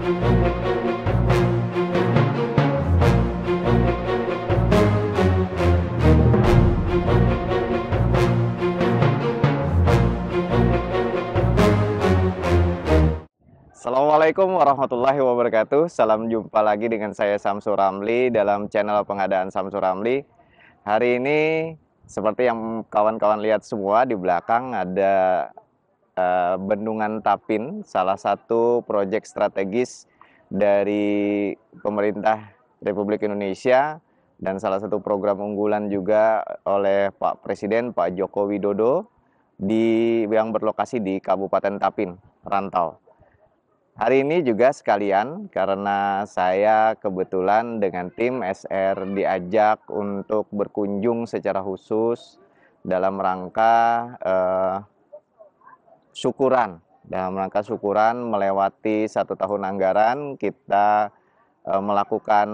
Assalamualaikum warahmatullahi wabarakatuh. Salam jumpa lagi dengan saya Samsul Ramli dalam channel pengadaan Samsul Ramli. Hari ini seperti yang kawan-kawan lihat semua di belakang ada Bendungan Tapin, salah satu proyek strategis dari pemerintah Republik Indonesia dan salah satu program unggulan juga oleh Pak Presiden Pak Joko Widodo yang berlokasi di Kabupaten Tapin, Rantau. Hari ini juga sekalian karena saya kebetulan dengan tim SR diajak untuk berkunjung secara khusus dalam rangka syukuran. Dalam rangka syukuran melewati 1 tahun anggaran, kita melakukan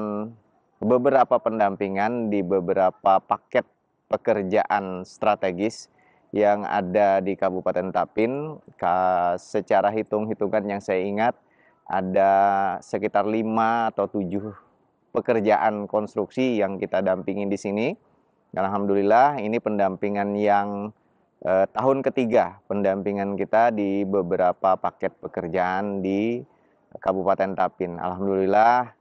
beberapa pendampingan di beberapa paket pekerjaan strategis yang ada di Kabupaten Tapin. Secara hitung-hitungan yang saya ingat ada sekitar 5 atau 7 pekerjaan konstruksi yang kita dampingi di sini. Alhamdulillah ini pendampingan yang tahun ketiga pendampingan kita di beberapa paket pekerjaan di Kabupaten Tapin. Alhamdulillah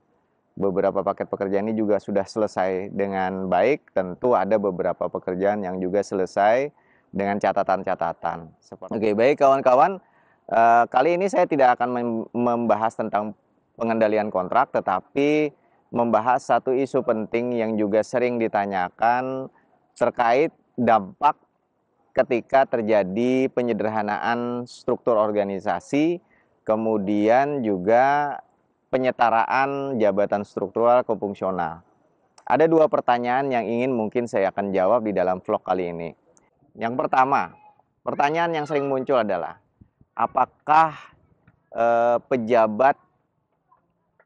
beberapa paket pekerjaan ini juga sudah selesai dengan baik. Tentu ada beberapa pekerjaan yang juga selesai dengan catatan-catatan. Oke, baik kawan-kawan, kali ini saya tidak akan membahas tentang pengendalian kontrak, tetapi membahas satu isu penting yang juga sering ditanyakan terkait dampak ketika terjadi penyederhanaan struktur organisasi, kemudian juga penyetaraan jabatan struktural ke fungsional. Ada 2 pertanyaan yang ingin mungkin saya akan jawab di dalam vlog kali ini. Yang pertama, pertanyaan yang sering muncul adalah, apakah pejabat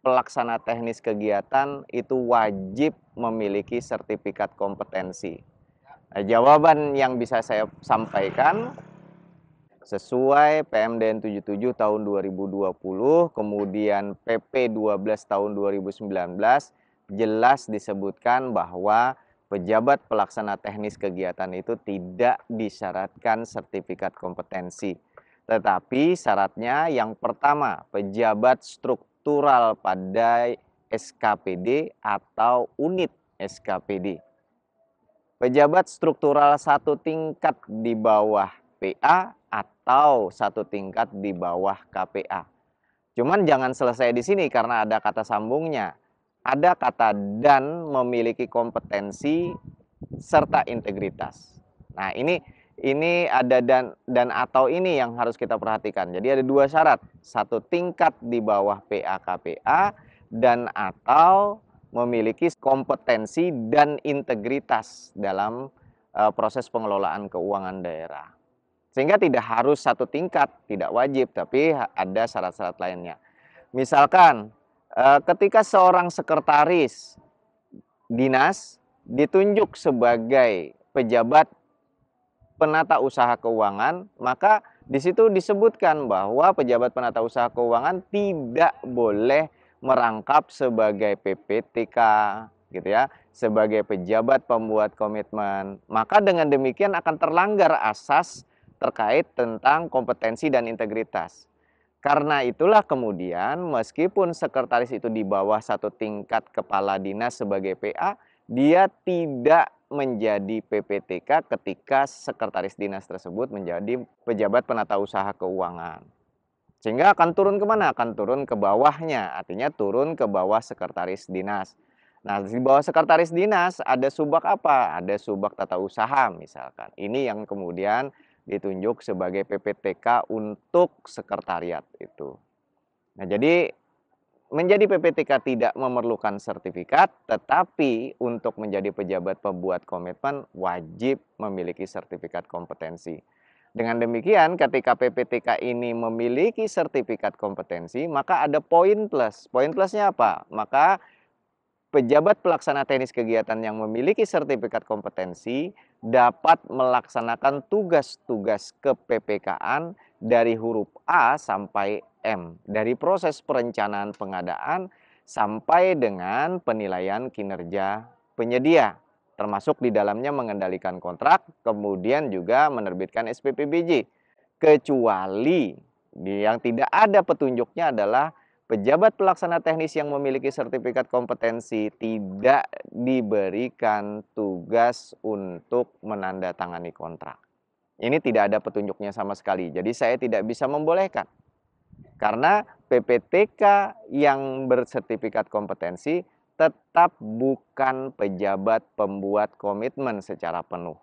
pelaksana teknis kegiatan itu wajib memiliki sertifikat kompetensi? Nah, jawaban yang bisa saya sampaikan sesuai PMDN 77 tahun 2020, kemudian PP 12 tahun 2019, jelas disebutkan bahwa pejabat pelaksana teknis kegiatan itu tidak disyaratkan sertifikat kompetensi. Tetapi syaratnya yang pertama, pejabat struktural pada SKPD atau unit SKPD. Pejabat struktural 1 tingkat di bawah PA atau 1 tingkat di bawah KPA. Cuman jangan selesai di sini karena ada kata sambungnya. Ada kata dan memiliki kompetensi serta integritas. Nah, ini ada dan atau ini yang harus kita perhatikan. Jadi ada 2 syarat, 1 tingkat di bawah PA KPA dan atau memiliki kompetensi dan integritas dalam proses pengelolaan keuangan daerah. Sehingga tidak harus 1 tingkat, tidak wajib, tapi ada syarat-syarat lainnya. Misalkan ketika seorang sekretaris dinas ditunjuk sebagai pejabat penata usaha keuangan, maka di situ disebutkan bahwa pejabat penata usaha keuangan tidak boleh merangkap sebagai PPTK, gitu ya, sebagai pejabat pembuat komitmen. Maka dengan demikian akan terlanggar asas terkait tentang kompetensi dan integritas. Karena itulah kemudian meskipun sekretaris itu di bawah 1 tingkat kepala dinas sebagai PA, dia tidak menjadi PPTK ketika sekretaris dinas tersebut menjadi pejabat penata usaha keuangan. Sehingga akan turun kemana? Akan turun ke bawahnya, artinya turun ke bawah sekretaris dinas. Nah, di bawah sekretaris dinas ada subak apa? Ada subak tata usaha misalkan. Ini yang kemudian ditunjuk sebagai PPTK untuk sekretariat itu. Nah, jadi menjadi PPTK tidak memerlukan sertifikat, tetapi untuk menjadi pejabat pembuat komitmen wajib memiliki sertifikat kompetensi. Dengan demikian, ketika PPTK ini memiliki sertifikat kompetensi, maka ada poin plus. Poin plusnya apa? Maka pejabat pelaksana teknis kegiatan yang memiliki sertifikat kompetensi dapat melaksanakan tugas-tugas ke PPK-an dari huruf A sampai 3M, dari proses perencanaan pengadaan sampai dengan penilaian kinerja penyedia, termasuk di dalamnya mengendalikan kontrak, kemudian juga menerbitkan SPPBJ. Kecuali yang tidak ada petunjuknya adalah pejabat pelaksana teknis yang memiliki sertifikat kompetensi tidak diberikan tugas untuk menandatangani kontrak. Ini tidak ada petunjuknya sama sekali, jadi saya tidak bisa membolehkan. Karena PPTK yang bersertifikat kompetensi tetap bukan pejabat pembuat komitmen secara penuh.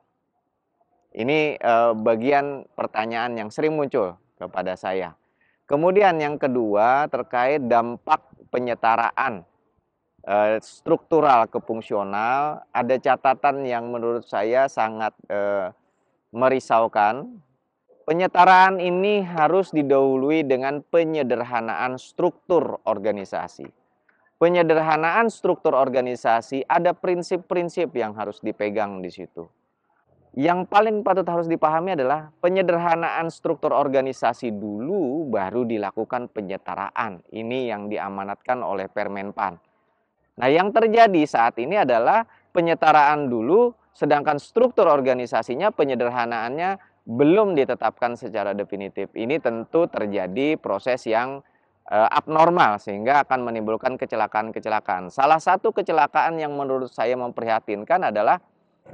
Ini bagian pertanyaan yang sering muncul kepada saya. Kemudian yang kedua terkait dampak penyetaraan struktural ke fungsional, ada catatan yang menurut saya sangat merisaukan. Penyetaraan ini harus didahului dengan penyederhanaan struktur organisasi. Penyederhanaan struktur organisasi ada prinsip-prinsip yang harus dipegang di situ. Yang paling patut harus dipahami adalah penyederhanaan struktur organisasi dulu baru dilakukan penyetaraan. Ini yang diamanatkan oleh Permenpan. Nah, yang terjadi saat ini adalah penyetaraan dulu, sedangkan struktur organisasinya, penyederhanaannya belum ditetapkan secara definitif. Ini tentu terjadi proses yang abnormal sehingga akan menimbulkan kecelakaan-kecelakaan. Salah satu kecelakaan yang menurut saya memprihatinkan adalah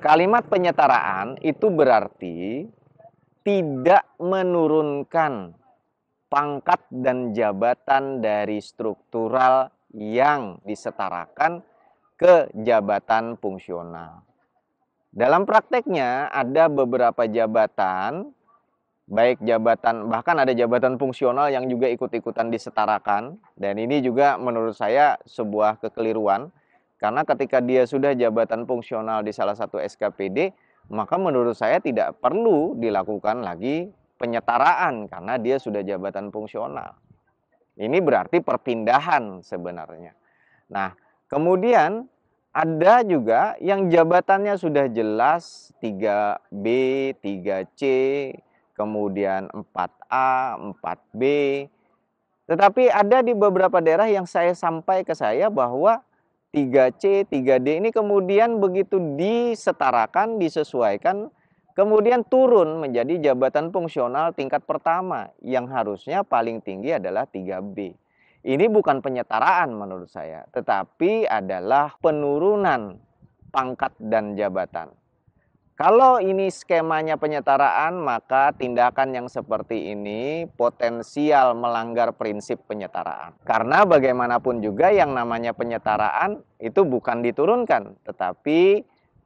kalimat penyetaraan itu berarti tidak menurunkan pangkat dan jabatan dari struktural yang disetarakan ke jabatan fungsional. Dalam prakteknya ada beberapa jabatan, baik jabatan, bahkan ada jabatan fungsional yang juga ikut-ikutan disetarakan, dan ini juga menurut saya sebuah kekeliruan, karena ketika dia sudah jabatan fungsional di salah satu SKPD, maka menurut saya tidak perlu dilakukan lagi penyetaraan karena dia sudah jabatan fungsional. Ini berarti perpindahan sebenarnya. Nah, kemudian ada juga yang jabatannya sudah jelas 3B, 3C, kemudian 4A, 4B. Tetapi ada di beberapa daerah yang sampai ke saya bahwa 3C, 3D ini kemudian begitu disetarakan, disesuaikan, kemudian turun menjadi jabatan fungsional tingkat pertama yang harusnya paling tinggi adalah 3B. Ini bukan penyetaraan menurut saya, tetapi adalah penurunan pangkat dan jabatan. Kalau ini skemanya penyetaraan, maka tindakan yang seperti ini potensial melanggar prinsip penyetaraan. Karena bagaimanapun juga yang namanya penyetaraan itu bukan diturunkan, tetapi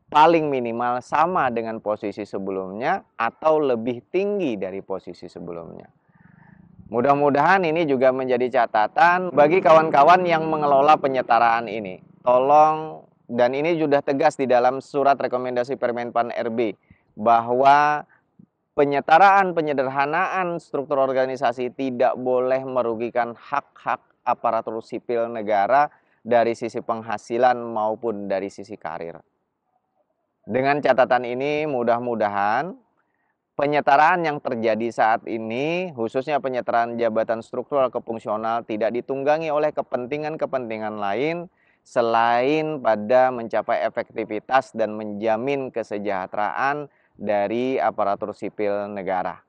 paling minimal sama dengan posisi sebelumnya atau lebih tinggi dari posisi sebelumnya. Mudah-mudahan ini juga menjadi catatan bagi kawan-kawan yang mengelola penyetaraan ini. Tolong, dan ini sudah tegas di dalam surat rekomendasi Permenpan RB, bahwa penyetaraan, penyederhanaan struktur organisasi tidak boleh merugikan hak-hak aparatur sipil negara dari sisi penghasilan maupun dari sisi karir. Dengan catatan ini mudah-mudahan penyetaraan yang terjadi saat ini, khususnya penyetaraan jabatan struktural ke fungsional, tidak ditunggangi oleh kepentingan-kepentingan lain selain pada mencapai efektivitas dan menjamin kesejahteraan dari aparatur sipil negara.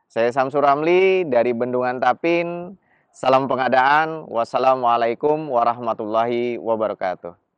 Saya Samsur Ramli dari Bendungan Tapin. Salam pengadaan. Wassalamualaikum warahmatullahi wabarakatuh.